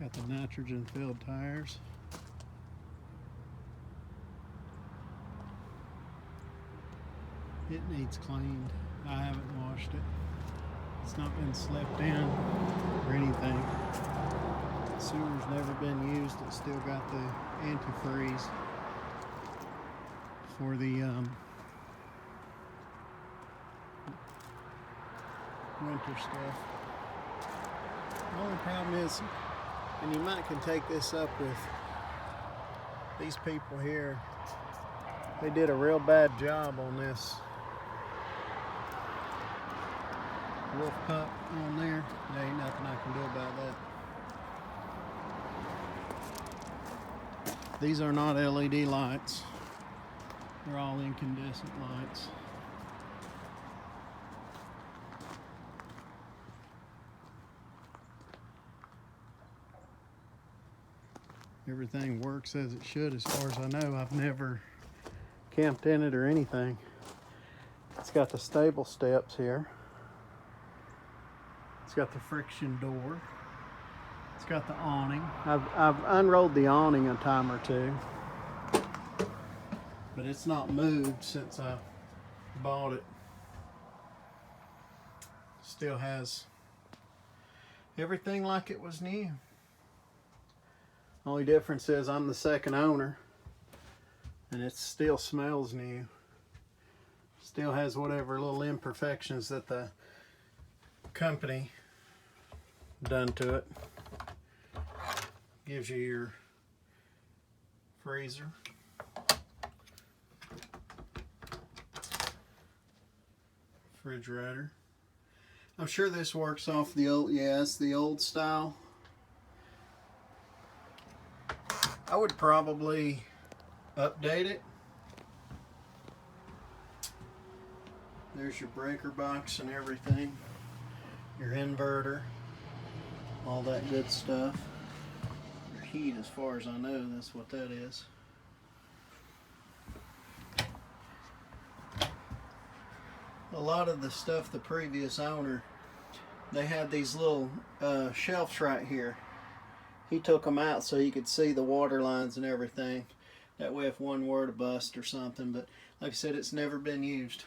Got the nitrogen filled tires. It needs cleaned. I haven't washed it. It's not been slept in or anything. The sewer's never been used. It's still got the antifreeze for the winter stuff. The only problem is, and you might can take this up with these people here, they did a real bad job on this wolf pup on there. There ain't nothing I can do about that. These are not LED lights. They're all incandescent lights. Everything works as it should as far as I know. I've never camped in it or anything. It's got the stable steps here. It's got the friction door. It's got the awning. I've unrolled the awning a time or two, but it's not moved since I bought it. Still has everything like it was new. Only difference is I'm the second owner, and it still smells new. Still has whatever little imperfections that the company done to it. Gives you your freezer. Refrigerator. I'm sure this works off the old, yeah, it's the old style. I would probably update it. There's your breaker box and everything. Your inverter. All that good stuff. Your heat, as far as I know, that's what that is. A lot of the stuff the previous owner, they had these little shelves right here. He took them out so you could see the water lines and everything. That way if one were to bust or something. But like I said, it's never been used.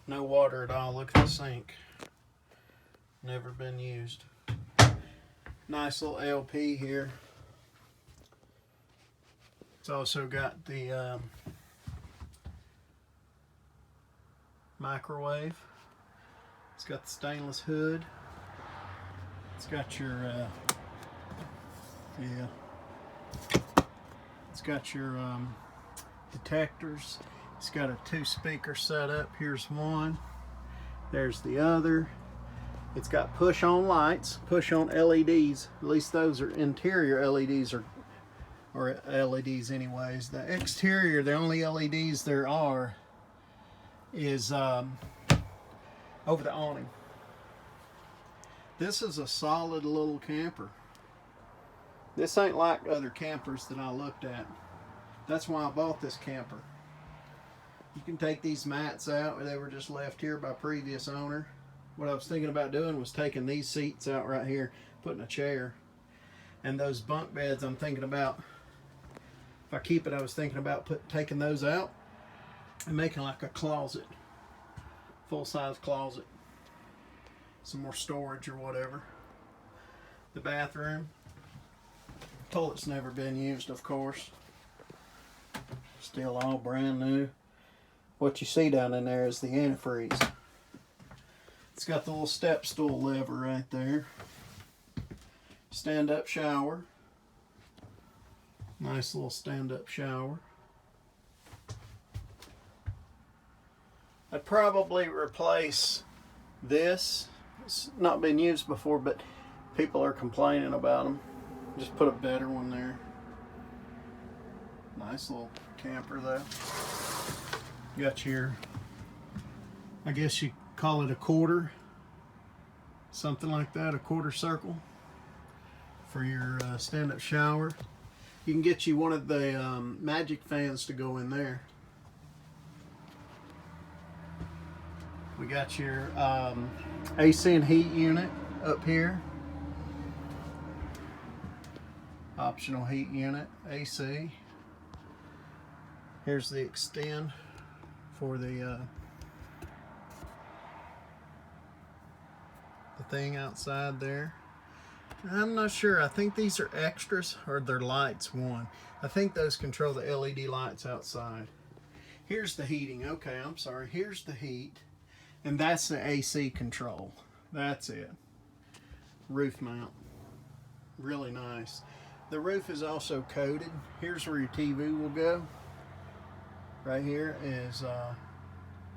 No water at all. Look at the sink. Never been used. Nice little LP here. It's also got the microwave. It's got the stainless hood. It's got your it's got your detectors. It's got a 2-speaker setup. Here's one. There's the other. It's got push-on lights, push-on LEDs. At least those are interior LEDs, or LEDs anyways. The exterior, the only LEDs there are is over the awning. This is a solid little camper. This ain't like other campers that I looked at. That's why I bought this camper. You can take these mats out. They were just left here by previous owner. What I was thinking about doing was taking these seats out right here, putting a chair. And those bunk beds, I'm thinking about, if I keep it, I was thinking about taking those out and making like a closet. Full-size closet. Some more storage or whatever. The bathroom. Toilet's never been used, of course. Still all brand new. What you see down in there is the antifreeze. It's got the little step stool lever right there. Stand-up shower. Nice little stand-up shower. I'd probably replace this. It's not been used before, but people are complaining about them. Just put a better one there. Nice little camper though. Got your, I guess you call it a quarter, something like that, a quarter circle for your stand-up shower. You can get you one of the magic fans to go in there. We got your AC and heat unit up here. optional heat unit, AC. Here's the extend for the thing outside there. I'm not sure. I think these are extras or they're lights one. I think those control the LED lights outside. Here's the heating. Okay, I'm sorry. Here's the heat. And that's the AC control. That's it. Roof mount. Really nice. The roof is also coated. Here's where your TV will go. Right here is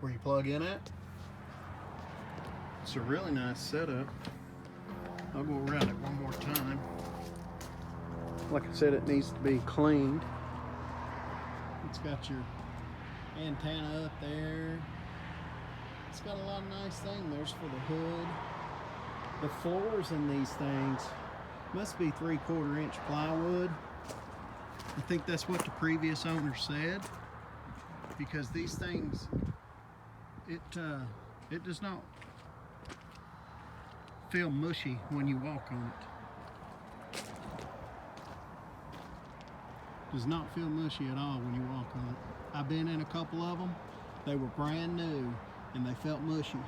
where you plug in at. It's a really nice setup. I'll go around it one more time. Like I said, it needs to be cleaned. It's got your antenna up there. It's got a lot of nice things. There's for the hood. The floors in these things must be 3/4 inch plywood. I think that's what the previous owner said, because these things, it does not feel mushy when you walk on it. Does not feel mushy at all when you walk on it. I've been in a couple of them. They were brand new and they felt mushy.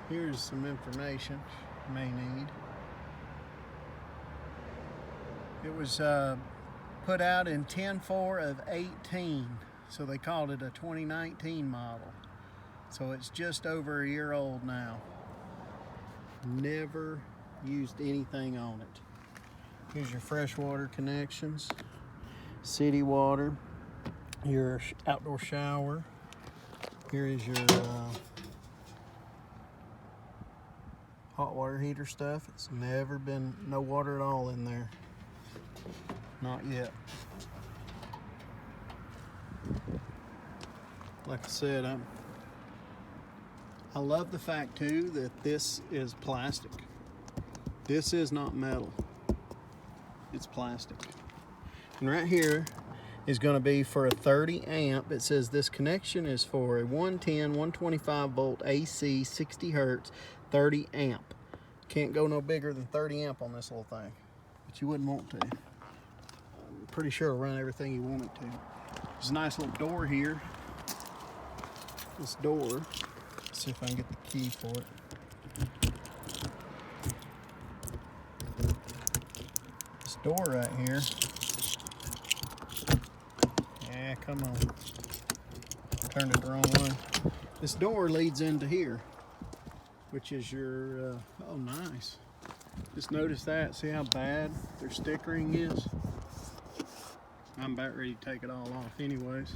Here's some information you may need. It was put out in 10/4/18, so they called it a 2019 model. So it's just over a year old now. Never used anything on it. Here's your freshwater connections, city water, your outdoor shower. Here is your hot water heater stuff. It's never been no water at all in there. Not yet. Like I said, I love the fact too that this is plastic. This is not metal. It's plastic. And right here is going to be for a 30 amp. It says this connection is for a 110, 125 volt AC, 60 hertz, 30 amp. Can't go no bigger than 30 amp on this little thing, but you wouldn't want to. I'm pretty sure it'll run everything you want it to. There's a nice little door here. This door, let's see if I can get the key for it. This door right here. Yeah, come on. Turned it the wrong way. This door leads into here, which is your, oh nice. Just notice that, see how bad their stickering is? I'm about ready to take it all off anyways.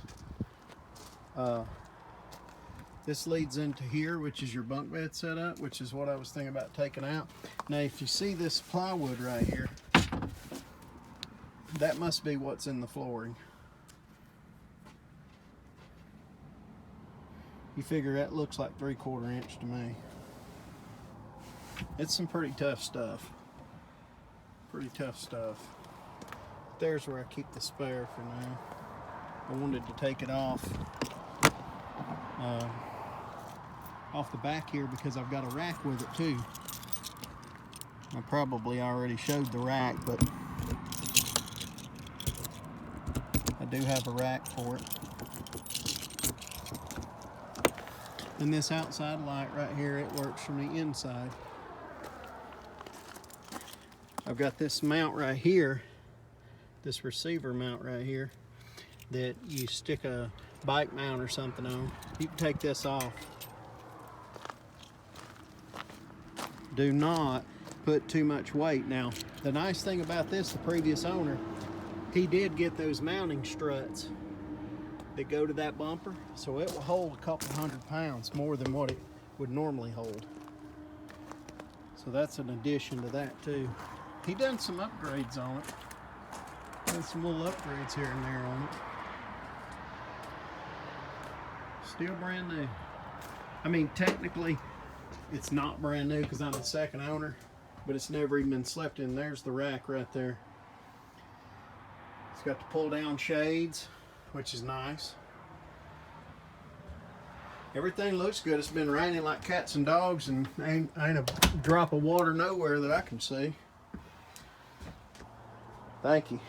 This leads into here, which is your bunk bed setup, which is what I was thinking about taking out. Now, if you see this plywood right here, that must be what's in the flooring. You figure that looks like 3/4 inch to me. It's some pretty tough stuff. Pretty tough stuff. There's where I keep the spare for now. I wanted to take it off the back here because I've got a rack with it too. I probably already showed the rack, but I do have a rack for it. And this outside light right here, it works from the inside. I've got this mount right here, this receiver mount right here, that you stick a bike mount or something on. You can take this off. Do not put too much weight. Now, the nice thing about this, the previous owner, he did get those mounting struts that go to that bumper, so it will hold a couple 100 pounds more than what it would normally hold. So that's an addition to that too. He done some upgrades on it. Done some little upgrades here and there on it. Still brand new. I mean, technically, it's not brand new because I'm the second owner, but it's never even been slept in. There's the rack right there. It's got the pull down shades, which is nice. Everything looks good. It's been raining like cats and dogs, and ain't a drop of water nowhere that I can see. Thank you.